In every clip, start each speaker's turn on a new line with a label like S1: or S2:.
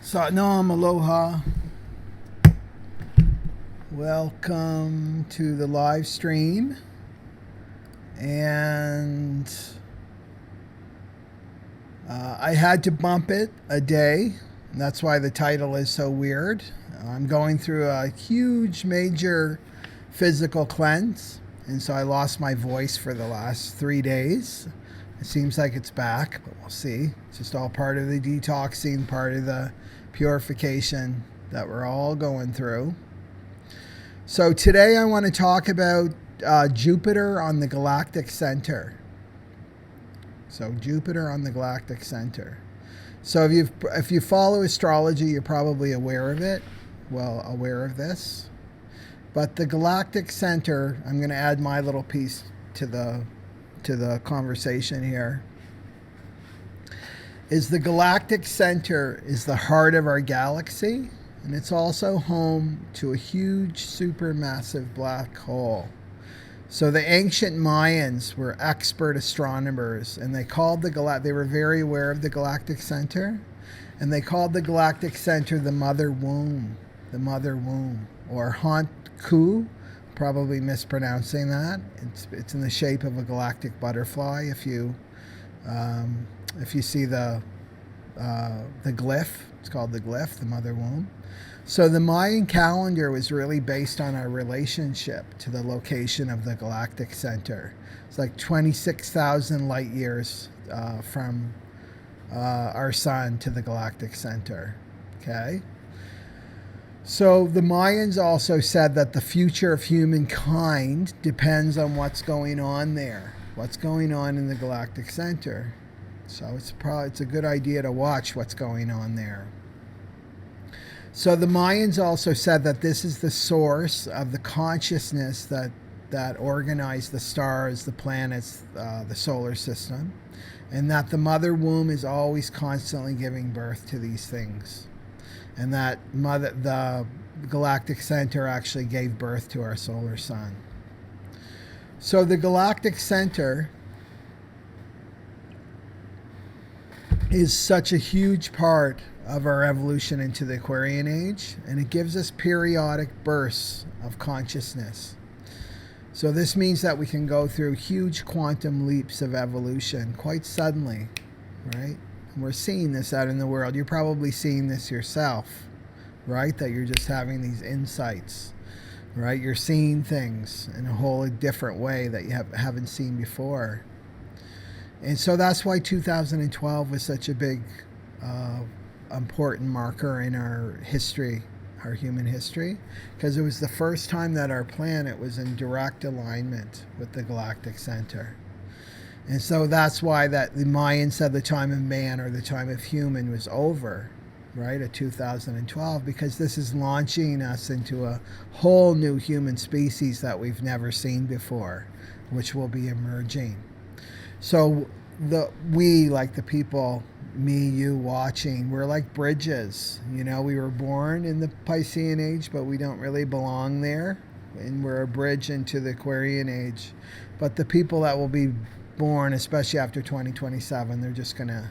S1: Satnam, aloha. Welcome to the live stream. And I had to bump it a day. And that's why the title is so weird. I'm going through a huge, major physical cleanse. And so I lost my voice for the last 3 days. It seems like it's back, but we'll see. It's just all part of the detoxing, part of the purification that we're all going through. So today I want to talk about Jupiter on the Galactic Center. So Jupiter on the Galactic Center. So if you follow astrology, you're probably aware of it. Well, aware of this. But the Galactic Center, I'm going to add my little piece to the conversation here, is the Galactic Center is the heart of our galaxy, and it's also home to a huge supermassive black hole. So the ancient Mayans were expert astronomers, and they were very aware of the Galactic Center, and they called the Galactic Center the Mother Womb, or Hantku. Probably mispronouncing that. It's in the shape of a galactic butterfly. If you see the glyph, it's called the glyph, the mother womb. So the Mayan calendar was really based on our relationship to the location of the Galactic Center. It's like 26,000 light years from our sun to the Galactic Center. Okay. So the Mayans also said that the future of humankind depends on what's going on there, what's going on in the Galactic Center. So it's a good idea to watch what's going on there. So the Mayans also said that this is the source of the consciousness that organized the stars, the planets, the solar system, and that the mother womb is always constantly giving birth to these things. And that the Galactic Center actually gave birth to our solar sun. So the Galactic Center is such a huge part of our evolution into the Aquarian Age, and it gives us periodic bursts of consciousness. So this means that we can go through huge quantum leaps of evolution quite suddenly, right? We're seeing this out in the world. You're probably seeing this yourself, right? That you're just having these insights, right? You're seeing things in a whole different way that you haven't seen before. And so that's why 2012 was such a big, important marker in our history, our human history, because it was the first time that our planet was in direct alignment with the Galactic Center. And so that's why that the Mayans said the time of man, or the time of human, was over, right, at 2012, because this is launching us into a whole new human species that we've never seen before, which will be emerging. So we, like the people, me, you watching, we're like bridges. You know, we were born in the Piscean Age, but we don't really belong there. And we're a bridge into the Aquarian Age. But the people that will be born, especially after 2027, they're just going to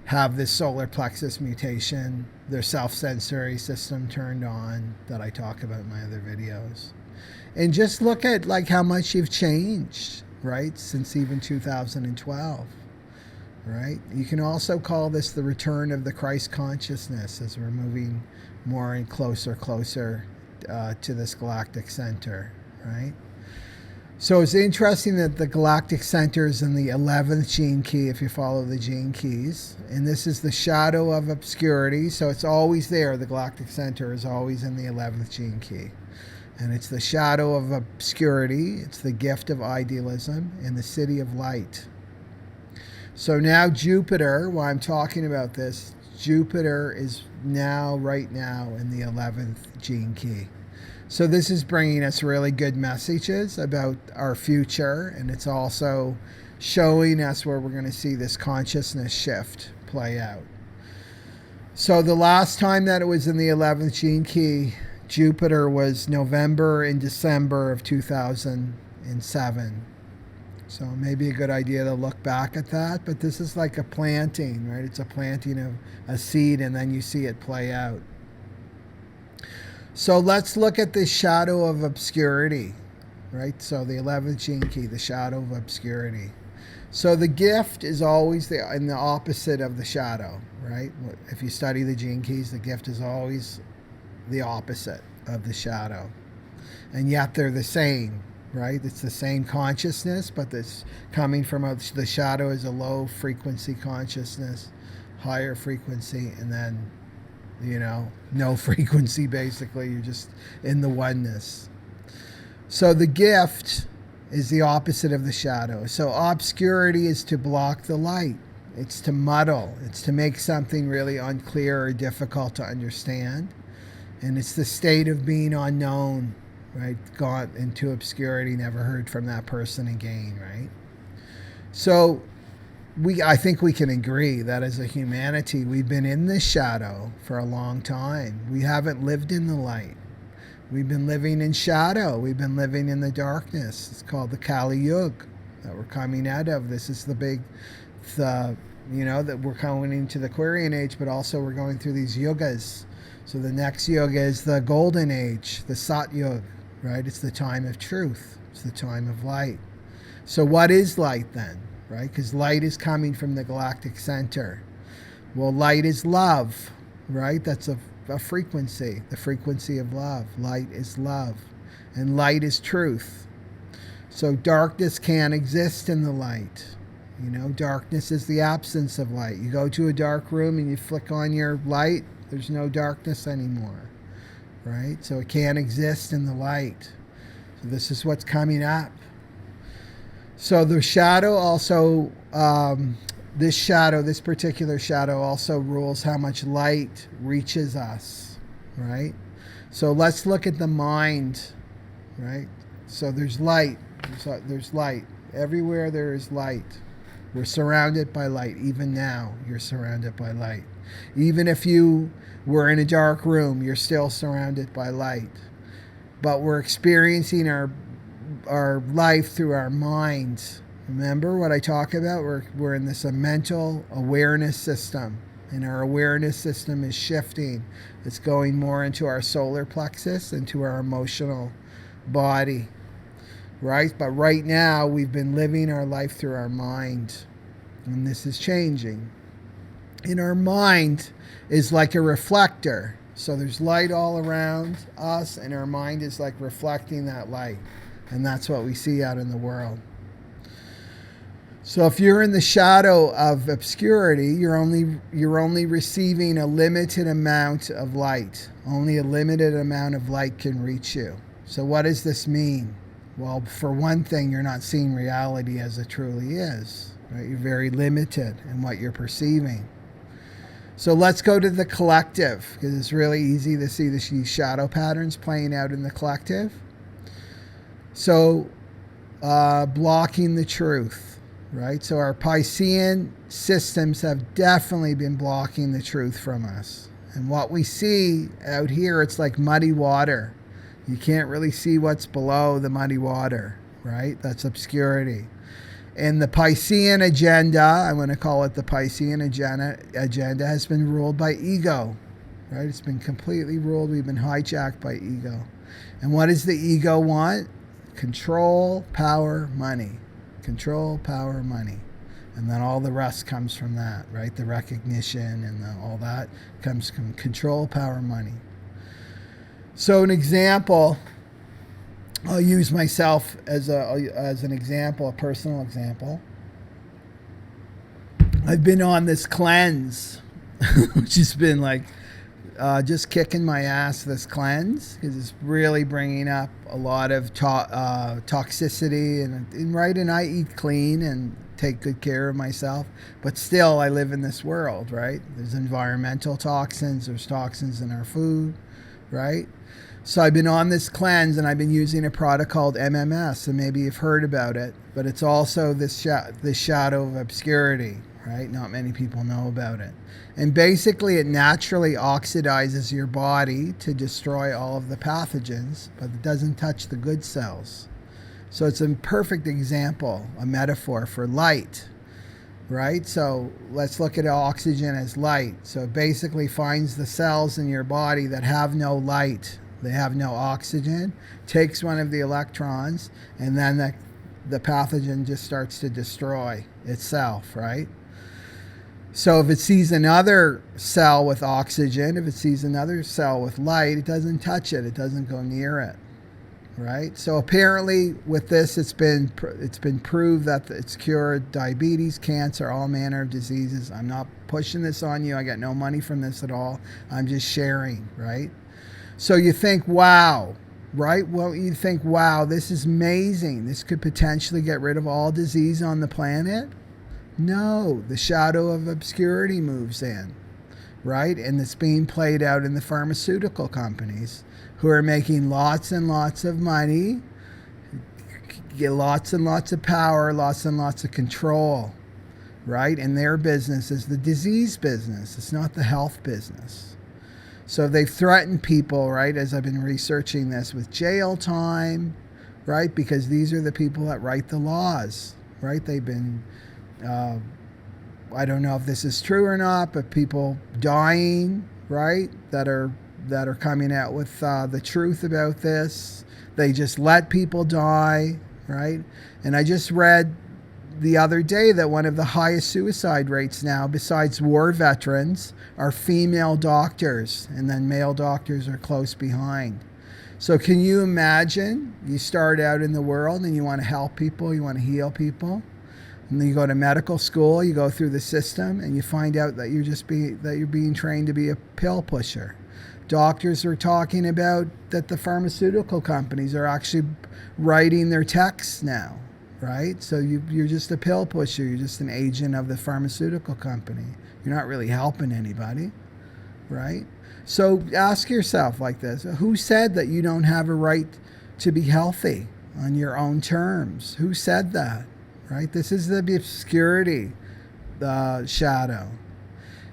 S1: have this solar plexus mutation, their self-sensory system turned on that I talk about in my other videos. And just look at like how much you've changed, right, since even 2012, right? You can also call this the return of the Christ consciousness as we're moving more and closer to this Galactic Center, right? So it's interesting that the Galactic Center is in the 11th gene key, if you follow the gene keys. And this is the shadow of obscurity. So it's always there. The Galactic Center is always in the 11th gene key. And it's the shadow of obscurity. It's the gift of idealism and the city of light. So now Jupiter, while I'm talking about this, Jupiter is right now in the 11th gene key. So this is bringing us really good messages about our future, and it's also showing us where we're going to see this consciousness shift play out. So the last time that it was in the 11th gene key, Jupiter was November and December of 2007. So maybe a good idea to look back at that. But this is like a planting, right? It's a planting of a seed, and then you see it play out. So let's look at the shadow of obscurity, right? So the 11th gene key, the shadow of obscurity. So the gift is always in the opposite of the shadow, right? If you study the gene keys, the gift is always the opposite of the shadow. And yet they're the same, right? It's the same consciousness, but this coming from the shadow is a low frequency consciousness, higher frequency, and then, no frequency basically. You're just in the oneness. So the gift is the opposite of the shadow. So obscurity is to block the light. It's to muddle. It's to make something really unclear or difficult to understand. And it's the state of being unknown, right? Gone into obscurity, never heard from that person again, right? So I think we can agree that as a humanity, we've been in this shadow for a long time. We haven't lived in the light. We've been living in shadow. We've been living in the darkness. It's called the Kali Yuga that we're coming out of. This is the big, that we're coming into the Aquarian age, but also we're going through these yugas. So the next yuga is the golden age, the Sat Yuga, right? It's the time of truth. It's the time of light. So what is light then, right? Because light is coming from the galactic center. Well, light is love, right? That's a frequency, the frequency of love. Light is love, and light is truth. So darkness can't exist in the light. Darkness is the absence of light. You go to a dark room and you flick on your light, there's no darkness anymore, right? So it can't exist in the light. So this is what's coming up. So the shadow also, this particular shadow also rules how much light reaches us, right? So let's look at the mind, right? So there's light. There's light. Everywhere there is light. We're surrounded by light. Even now, you're surrounded by light. Even if you were in a dark room, you're still surrounded by light. But we're experiencing our life through our minds. Remember what I talk about? We're in this mental awareness system, and our awareness system is shifting. It's going more into our solar plexus, into our emotional body, right? But right now, we've been living our life through our mind, and this is changing. And our mind is like a reflector. So there's light all around us, and our mind is like reflecting that light. And that's what we see out in the world. So if you're in the shadow of obscurity, you're only receiving a limited amount of light. Only a limited amount of light can reach you. So what does this mean? Well, for one thing, you're not seeing reality as it truly is, right? You're very limited in what you're perceiving. So let's go to the collective, because it's really easy to see these shadow patterns playing out in the collective. So blocking the truth, right? So our Piscean systems have definitely been blocking the truth from us. And what we see out here, it's like muddy water. You can't really see what's below the muddy water, right? That's obscurity. And the Piscean agenda, I want to call it the Piscean agenda, has been ruled by ego, right? It's been completely ruled. We've been hijacked by ego. And what does the ego want? Control, power, money. Control, power, money. And then all the rest comes from that, right? The recognition and all that comes from control, power, money. So an example, I'll use myself as an example, a personal example. I've been on this cleanse, which has been like just kicking my ass, this cleanse, because it's really bringing up a lot of toxicity. And I eat clean and take good care of myself, but still I live in this world, right? There's environmental toxins, there's toxins in our food, right? So I've been on this cleanse, and I've been using a product called MMS, and maybe you've heard about it, but it's also this shadow of obscurity, right? Not many people know about it. And basically it naturally oxidizes your body to destroy all of the pathogens, but it doesn't touch the good cells. So it's a perfect example, a metaphor for light, right? So let's look at oxygen as light. So it basically finds the cells in your body that have no light, they have no oxygen, takes one of the electrons, and then the pathogen just starts to destroy itself, right? So if it sees another cell with oxygen, if it sees another cell with light, it doesn't touch it, it doesn't go near it. Right. So apparently, with this, it's been proved that it's cured diabetes, cancer, all manner of diseases. I'm not pushing this on you. I get no money from this at all. I'm just sharing. Right. So you think, wow. Right. Well, you think, wow, this is amazing. This could potentially get rid of all disease on the planet. No, the shadow of obscurity moves in. Right. And it's being played out in the pharmaceutical companies, who are making lots and lots of money, get lots and lots of power, lots and lots of control, right? And their business is the disease business. It's not the health business. So they've threatened people, right, as I've been researching this, with jail time, right? Because these are the people that write the laws, right? They've been, I don't know if this is true or not, but people dying, right, that are coming out with the truth about this. They just let people die, right? And I just read the other day that one of the highest suicide rates now, besides war veterans, are female doctors, and then male doctors are close behind. So can you imagine, you start out in the world and you want to help people, you want to heal people, and then you go to medical school, you go through the system, and you find out that you're being trained to be a pill pusher. Doctors are talking about that the pharmaceutical companies are actually writing their texts now, right? So you're just a pill pusher. You're just an agent of the pharmaceutical company. You're not really helping anybody, right? So ask yourself like this: who said that you don't have a right to be healthy on your own terms? Who said that, right? This is the obscurity, the shadow.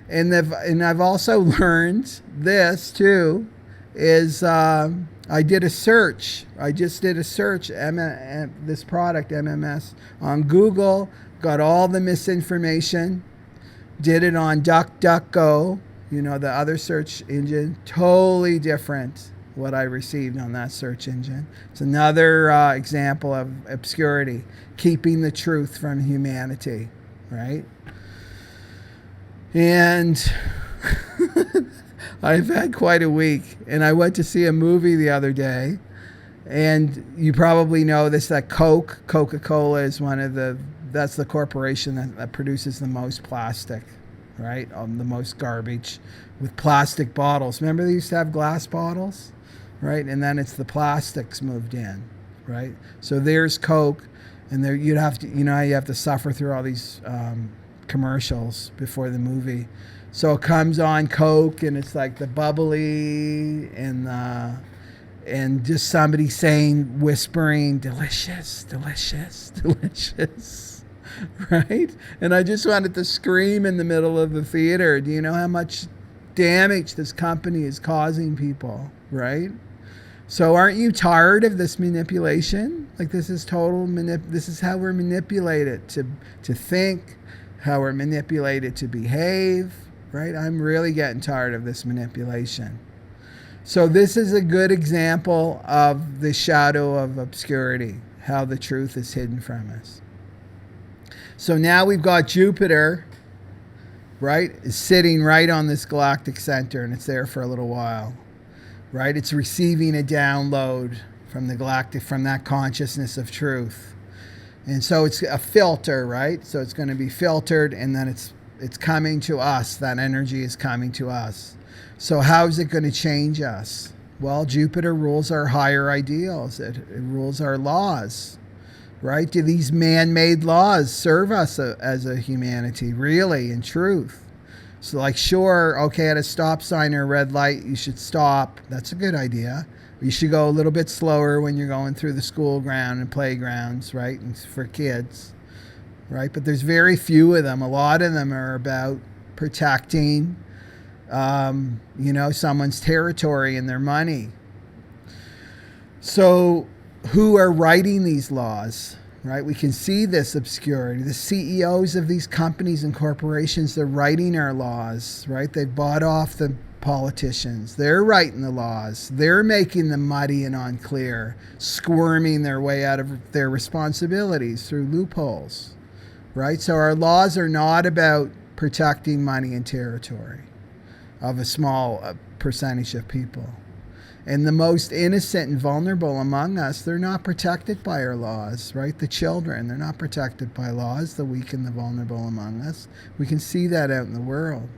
S1: And I've also learned this too, is I did a search. I just did a search, this product, MMS, on Google, got all the misinformation, did it on DuckDuckGo, the other search engine, totally different what I received on that search engine. It's another example of obscurity, keeping the truth from humanity, right? And I've had quite a week, and I went to see a movie the other day, and you probably know this, that Coca-Cola is that's the corporation that produces the most plastic, right? The most garbage with plastic bottles. Remember they used to have glass bottles, right? And then it's the plastics moved in, right? So there's Coke, and there you have to suffer through all these commercials before the movie. So it comes on Coke, and it's like the bubbly and just somebody whispering, delicious, delicious, delicious, right? And I just wanted to scream in the middle of the theater. Do you know how much damage this company is causing people, right? So aren't you tired of this manipulation? Like, this is this is how we're manipulated to think, how we're manipulated to behave, right? I'm really getting tired of this manipulation. So this is a good example of the shadow of obscurity, how the truth is hidden from us. So now we've got Jupiter, right, is sitting right on this galactic center, and it's there for a little while, right? It's receiving a download from the galactic, from that consciousness of truth. And so it's a filter, right? So it's going to be filtered, and then it's coming to us. That energy is coming to us. So how is it going to change us? Well, Jupiter rules our higher ideals. It rules our laws, right? Do these man-made laws serve us as a humanity, really, in truth? So like, sure, okay, at a stop sign or a red light, you should stop. That's a good idea. You should go a little bit slower when you're going through the school ground and playgrounds, right? And for kids, right? But there's very few of them. A lot of them are about protecting, someone's territory and their money. So who are writing these laws, right? We can see this obscurity. The CEOs of these companies and corporations, they're writing our laws, right? They've bought off the politicians. They're writing the laws. They're making them muddy and unclear, squirming their way out of their responsibilities through loopholes, right? So our laws are not about protecting money and territory of a small percentage of people. And the most innocent and vulnerable among us, they're not protected by our laws, right? The children, they're not protected by laws, the weak and the vulnerable among us. We can see that out in the world.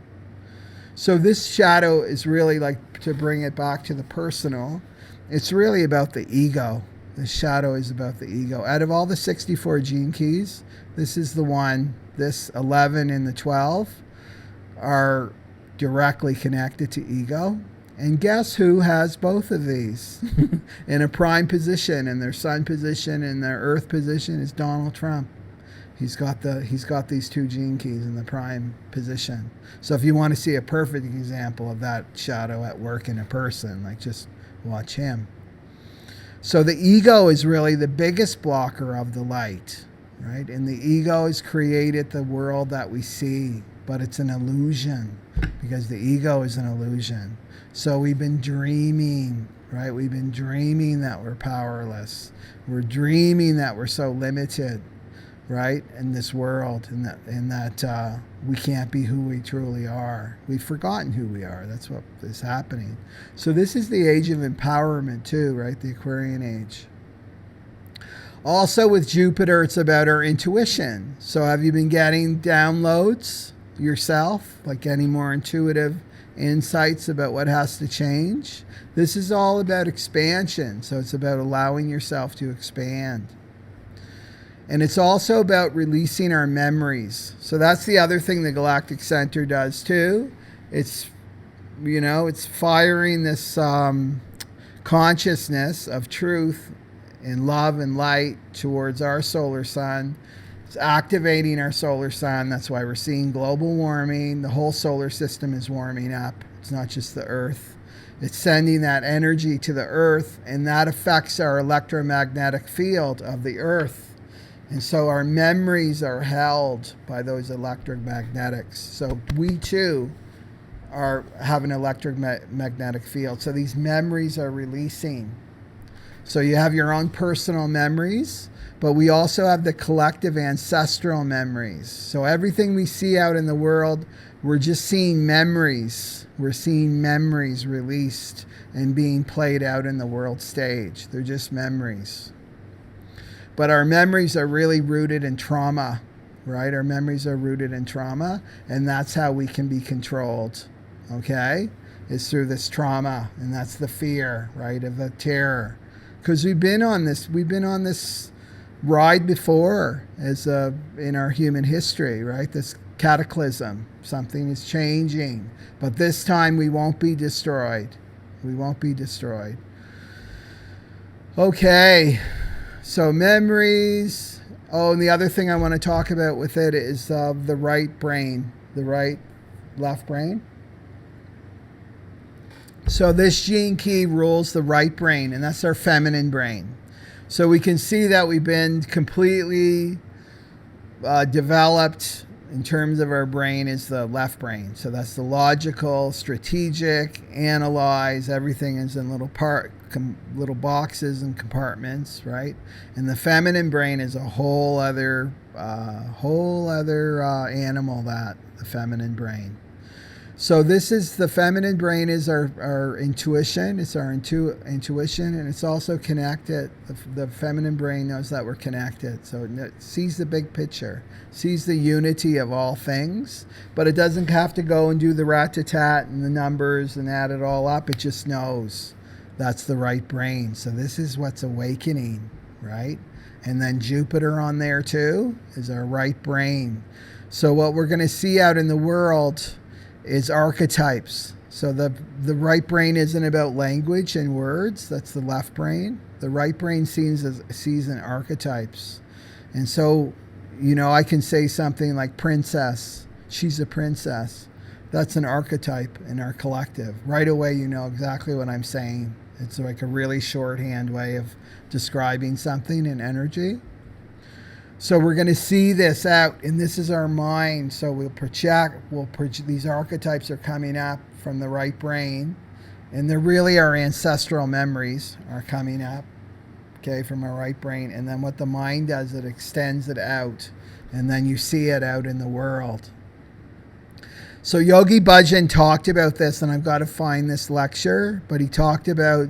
S1: So this shadow is really, like, to bring it back to the personal, it's really about the ego. The shadow is about the ego. Out of all the 64 gene keys, this is the one, this 11 and the 12 are directly connected to ego. And guess who has both of these in a prime position, and their sun position and their earth position is Donald Trump. He's got these two gene keys in the prime position. So if you want to see a perfect example of that shadow at work in a person, like, just watch him. So the ego is really the biggest blocker of the light, right? And the ego has created the world that we see, but it's an illusion, because the ego is an illusion. So we've been dreaming, right? We've been dreaming that we're powerless. We're dreaming that we're so limited, right, in this world, and that we can't be who we truly are. We've forgotten who we are. That's what is happening. So this is the age of empowerment too, right? The Aquarian age. Also with Jupiter, it's about our intuition. So have you been getting downloads yourself, like getting more intuitive insights about what has to change? This is all about expansion. So it's about allowing yourself to expand. And it's also about releasing our memories. So that's the other thing the Galactic Center does too. It's, it's firing this consciousness of truth and love and light towards our solar sun. It's activating our solar sun. That's why we're seeing global warming. The whole solar system is warming up. It's not just the Earth. It's sending that energy to the Earth, and that affects our electromagnetic field of the Earth. And so our memories are held by those electromagnetics. So we too have an electromagnetic field. So these memories are releasing. So you have your own personal memories, but we also have the collective ancestral memories. So everything we see out in the world, we're just seeing memories. We're seeing memories released and being played out in the world stage. They're just memories. But our memories are really rooted in trauma, right? Our memories are rooted in trauma, and that's how we can be controlled, okay? Is through this trauma, and that's the fear, right, of the terror. Because we've been on this ride before in our human history, right? This cataclysm, something is changing, but this time we won't be destroyed. We won't be destroyed. Okay. So memories. Oh, and the other thing I want to talk about with it is the right brain, left brain. So this gene key rules the right brain, and that's our feminine brain. So we can see that we've been completely developed in terms of our brain is the left brain. So that's the logical, strategic, analyze. Everything is in little boxes and compartments, right? And the feminine brain is a whole other animal. That the feminine brain. So this is the feminine brain is our intuition. It's our intuition, and it's also connected. The feminine brain knows that we're connected. So it sees the big picture, sees the unity of all things, but it doesn't have to go and do the rat-tat and the numbers and add it all up. It just knows that's the right brain. So this is what's awakening, right? And then Jupiter on there too is our right brain. So what we're going to see out in the world is archetypes. So the right brain isn't about language and words. That's the left brain. The right brain sees in archetypes. And so, I can say something like princess. She's a princess. That's an archetype in our collective. Right away, you know exactly what I'm saying. It's like a really shorthand way of describing something in energy. So we're going to see this out, and this is our mind. So these archetypes are coming up from the right brain, and they're really our ancestral memories are coming up, okay, from our right brain. And then what the mind does, it extends it out, and then you see it out in the world. So Yogi Bhajan talked about this, and I've got to find this lecture, but he talked about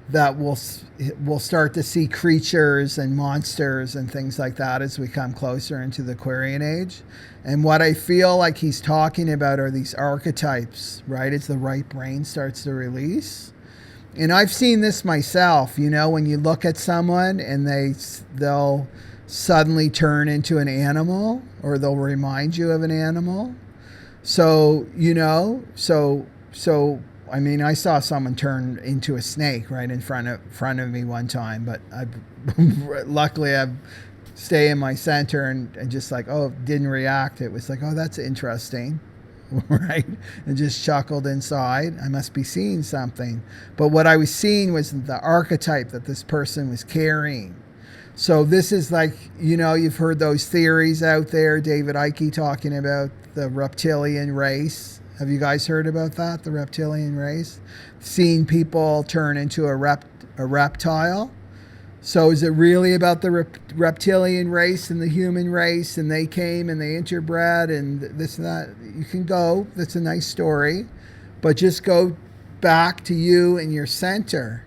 S1: that we'll start to see creatures and monsters and things like that as we come closer into the Aquarian age. And what I feel like he's talking about are these archetypes, right? As the right brain starts to release. And I've seen this myself, you know, when you look at someone and they'll suddenly turn into an animal, or they'll remind you of an animal. So, you know, I mean, I saw someone turn into a snake right in front of me one time, but luckily I stay in my center and just like, oh, didn't react. It was like, oh, that's interesting, right? And just chuckled inside. I must be seeing something. But what I was seeing was the archetype that this person was carrying. So this is like, you know, you've heard those theories out there, David Icke talking about the reptilian race. Have you guys heard about that, the reptilian race? Seeing people turn into a reptile. So is it really about the reptilian race and the human race, and they came and they interbred and this and that? You can go. That's a nice story. But just go back to you and your center.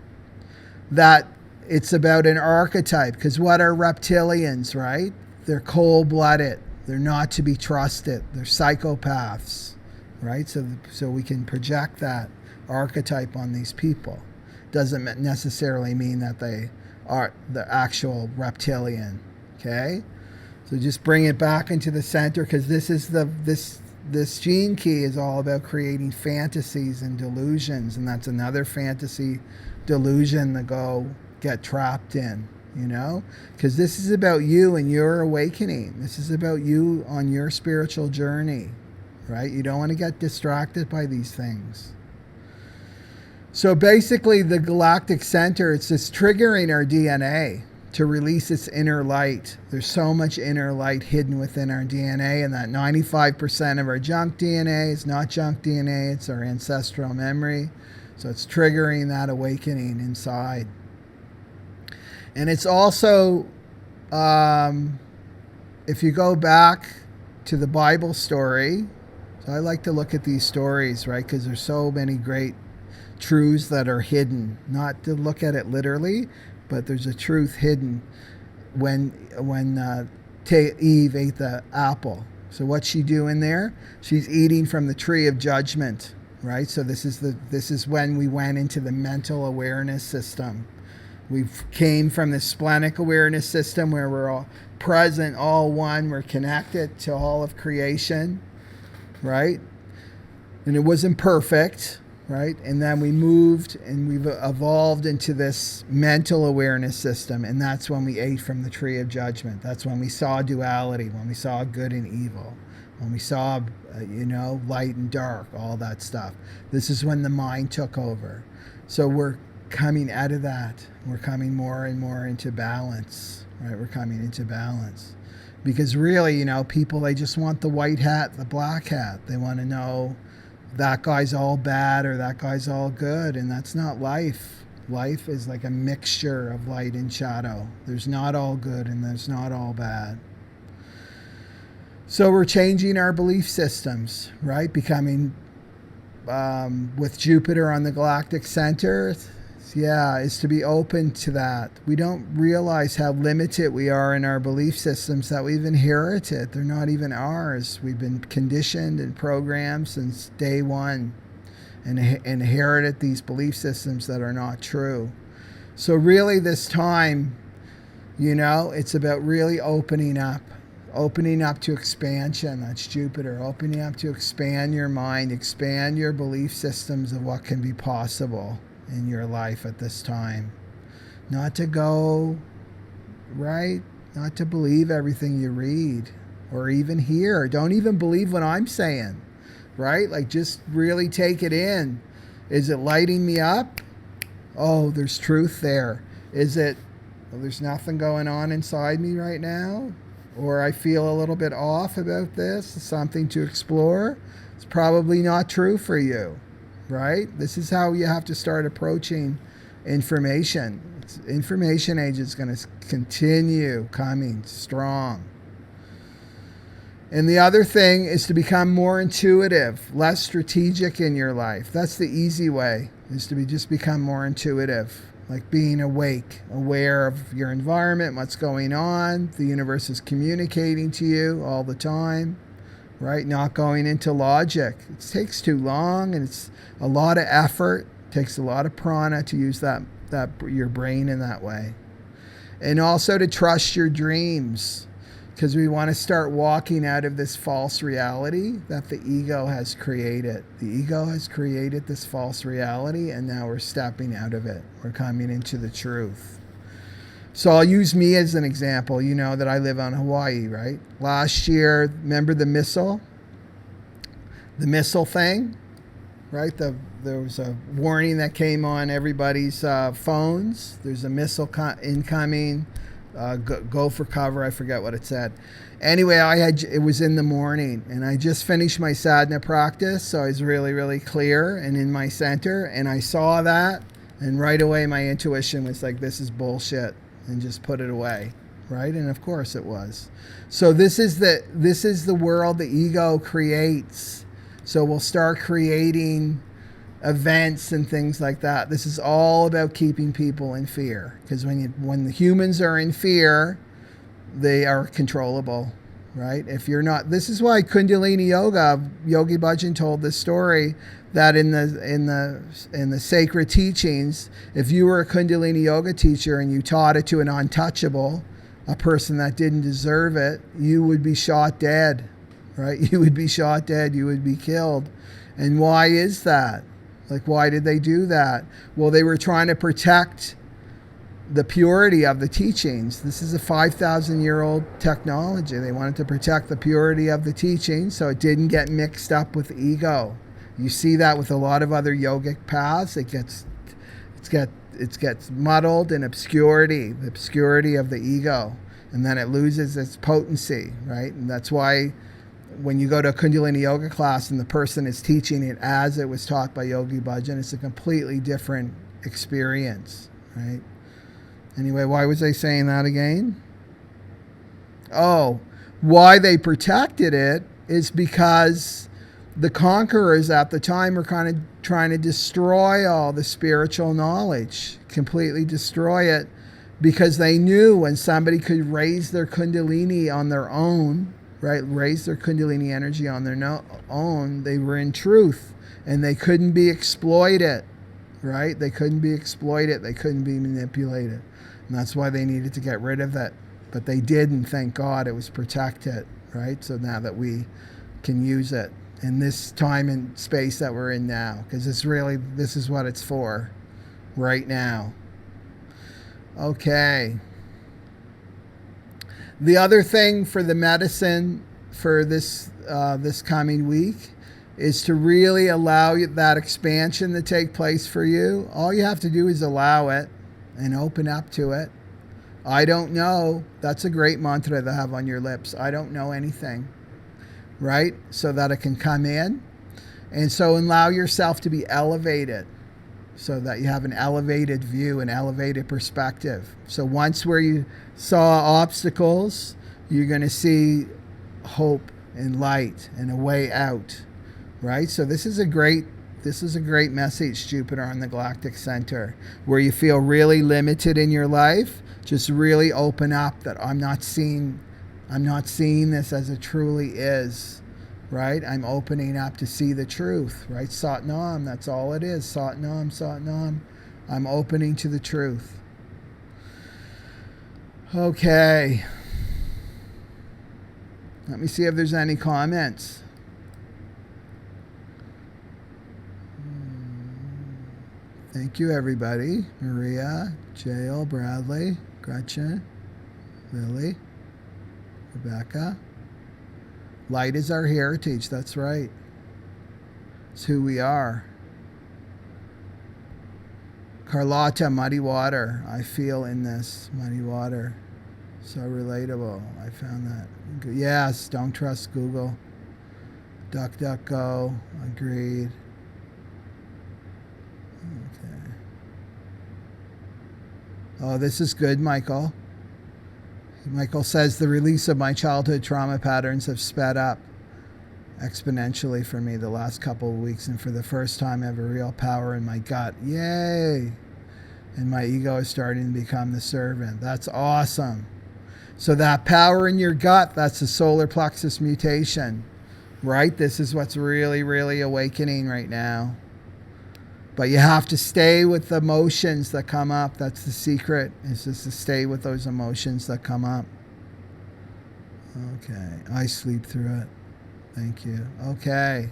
S1: That it's about an archetype. Because what are reptilians, right? They're cold-blooded. They're not to be trusted. They're psychopaths. Right? So we can project that archetype on these people. Doesn't necessarily mean that they are the actual reptilian. Okay? So just bring it back into the center, because this is this gene key is all about creating fantasies and delusions, and that's another fantasy delusion to get trapped in, you know? Because this is about you and your awakening. This is about you on your spiritual journey. Right? You don't want to get distracted by these things. So basically the galactic center, it's just triggering our DNA to release its inner light. There's so much inner light hidden within our DNA, and that 95% of our junk DNA is not junk DNA, it's our ancestral memory. So it's triggering that awakening inside. And it's also, if you go back to the Bible story, so I like to look at these stories, right? Because there's so many great truths that are hidden. Not to look at it literally, but there's a truth hidden when Eve ate the apple. So what's she doing there? She's eating from the tree of judgment, right? So this is when we went into the mental awareness system. We came from the splenic awareness system where we're all present, all one, we're connected to all of creation. Right? And it wasn't perfect, right? And then we moved and we've evolved into this mental awareness system, and that's when we ate from the tree of judgment. That's when we saw duality, when we saw good and evil, when we saw, light and dark, all that stuff. This is when the mind took over. So we're coming out of that. We're coming more and more into balance, right? We're coming into balance. Because really, people, they just want the white hat, the black hat. They want to know that guy's all bad or that guy's all good. And that's not life. Life is like a mixture of light and shadow. There's not all good and there's not all bad. So we're changing our belief systems, right? Becoming, with Jupiter on the galactic center, is to be open to that. We don't realize how limited we are in our belief systems that we've inherited. They're not even ours. We've been conditioned and programmed since day one and inherited these belief systems that are not true. So really this time, it's about really opening up to expansion. That's Jupiter. Opening up to expand your mind, expand your belief systems of what can be possible in your life at this time. Not to go, right? Not to believe everything you read or even hear. Don't even believe what I'm saying, right? Like just really take it in. Is it lighting me up? oh, there's truth there. Is it, well, there's nothing going on inside me right now? Or I feel a little bit off about this, something to explore? It's probably not true for you, right? This is how you have to start approaching information. Information age is going to continue coming strong. And the other thing is to become more intuitive, less strategic in your life. That's the easy way, is to just become more intuitive, like being awake, aware of your environment, what's going on. The universe is communicating to you all the time, right? Not going into logic. It takes too long, and it's a lot of effort. It takes a lot of prana to use that your brain in that way. And also to trust your dreams, because we want to start walking out of this false reality that the ego has created. The ego has created this false reality, and now we're stepping out of it. We're coming into the truth. So I'll use me as an example. You know that I live on Hawaii, right? Last year, remember the missile? The missile thing, right? There was a warning that came on everybody's phones. There's a missile incoming. Go for cover. I forget what it said. Anyway, it was in the morning, and I just finished my sadhana practice, so I was really, really clear and in my center, and I saw that, and right away my intuition was like, this is bullshit, and just put it away, right? And of course it was. So this is the world the ego creates. So we'll start creating events and things like that. This is all about keeping people in fear, because when the humans are in fear, they are controllable, right? If you're not, this is why Kundalini Yoga, Yogi Bhajan told this story that in the sacred teachings, if you were a Kundalini Yoga teacher and you taught it to an untouchable, a person that didn't deserve it, you would be shot dead, right? You would be shot dead. You would be killed. And why is that? Like, why did they do that? Well, they were trying to protect the purity of the teachings. This is a 5,000-year-old technology. They wanted to protect the purity of the teachings so it didn't get mixed up with ego. You see that with a lot of other yogic paths. It gets muddled in obscurity, the obscurity of the ego, and then it loses its potency, right? And that's why when you go to a Kundalini Yoga class and the person is teaching it as it was taught by Yogi Bhajan, it's a completely different experience, right? Anyway, why was I saying that again? Oh, why they protected it is because the conquerors at the time were kind of trying to destroy all the spiritual knowledge, completely destroy it, because they knew when somebody could raise their Kundalini on their own, right, raise their Kundalini energy on their own, they were in truth, and they couldn't be exploited, right? They couldn't be exploited. They couldn't be manipulated. And that's why they needed to get rid of that. But they didn't, thank God. It was protected, right? So now that we can use it in this time and space that we're in now, because this is what it's for right now. Okay. The other thing for the medicine for this coming week is to really allow that expansion to take place for you. All you have to do is allow it and open up to it. I don't know. That's a great mantra to have on your lips. I don't know anything, right? So that it can come in. And so allow yourself to be elevated, so that you have an elevated view, an elevated perspective. So once where you saw obstacles, you're going to see hope and light and a way out, right? So this is a great message, Jupiter on the Galactic Center, where you feel really limited in your life. Just really open up that I'm not seeing this as it truly is, right? I'm opening up to see the truth, right? Sat Nam, that's all it is. Sat Nam, Sat Nam. I'm opening to the truth. Okay. Let me see if there's any comments. Thank you, everybody. Maria, Jael, Bradley, Gretchen, Lily, Rebecca. Light is our heritage. That's right. It's who we are. Carlotta, muddy water. I feel in this muddy water. So relatable. I found that. Yes, don't trust Google. DuckDuckGo. Agreed. Okay. Oh, this is good, Michael. Michael says the release of my childhood trauma patterns have sped up exponentially for me the last couple of weeks, and for the first time I have a real power in my gut. Yay! And my ego is starting to become the servant. That's awesome. So that power in your gut, that's the solar plexus mutation, right? This is what's really, really awakening right now. But you have to stay with the emotions that come up. That's the secret, is just to stay with those emotions that come up. Okay, I sleep through it. Thank you. Okay.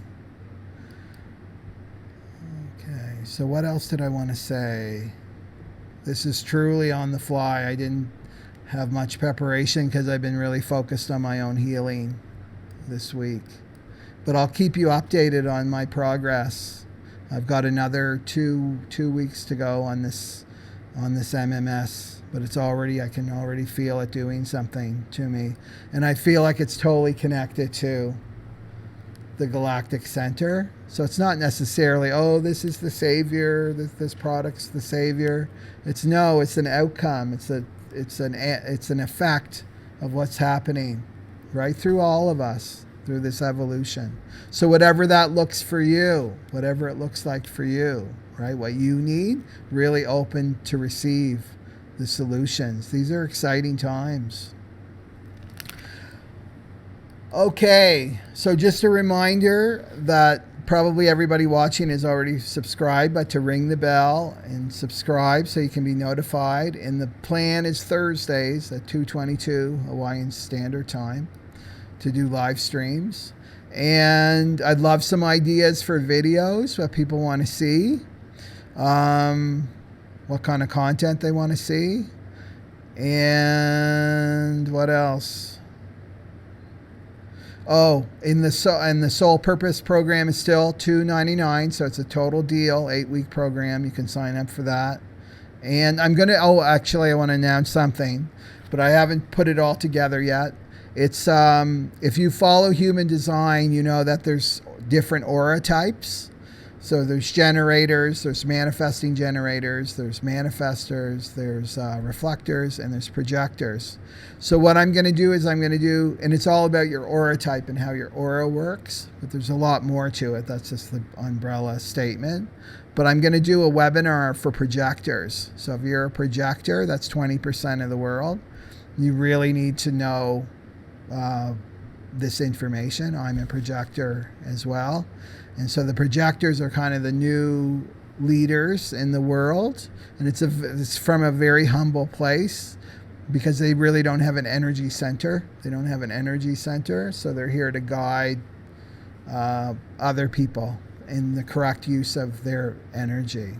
S1: Okay, so what else did I want to say? This is truly on the fly. I didn't have much preparation because I've been really focused on my own healing this week. But I'll keep you updated on my progress. I've got another two weeks to go on this MMS, but it's already, I can already feel it doing something to me. And I feel like it's totally connected to the Galactic Center. So it's not necessarily, oh, this is the savior, this product's the savior. It's no, it's an outcome. It's an effect of what's happening right through all of us, through this evolution. So whatever that looks for you, whatever it looks like for you, right? What you need, really open to receive the solutions. These are exciting times. Okay, so just a reminder that probably everybody watching is already subscribed, but to ring the bell and subscribe so you can be notified. And the plan is Thursdays at 2:22 Hawaiian Standard Time to do live streams. And I'd love some ideas for videos, what people want to see, what kind of content they want to see, and what else? Oh, and the Soul Purpose program is still $2.99, so it's a total deal, 8-week program. You can sign up for that. And I'm gonna. Oh, actually, I want to announce something, but I haven't put it all together yet. It's if you follow human design, you know that there's different aura types. So there's generators, there's manifesting generators, there's manifestors, there's reflectors, and there's projectors. So what I'm going to do is and it's all about your aura type and how your aura works, but there's a lot more to it. That's just the umbrella statement. But I'm going to do a webinar for projectors. So if you're a projector, that's 20% of the world. You really need to know this information. I'm a projector as well. And so the projectors are kind of the new leaders in the world. And it's from a very humble place because they really don't have an energy center. They don't have an energy center. So they're here to guide other people in the correct use of their energy.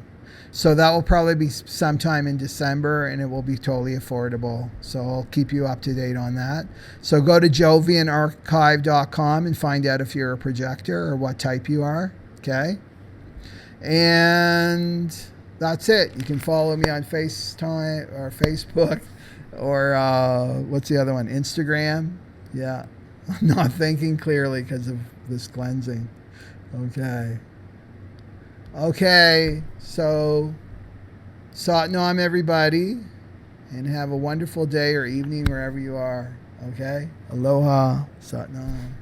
S1: So that will probably be sometime in December, and it will be totally affordable. So I'll keep you up to date on that. So go to jovianarchive.com and find out if you're a projector or what type you are. Okay. And that's it. You can follow me on FaceTime or Facebook or what's the other one? Instagram. Yeah. I'm not thinking clearly because of this cleansing. Okay. Okay, so Satnam everybody, and have a wonderful day or evening wherever you are, okay? Aloha, Satnam.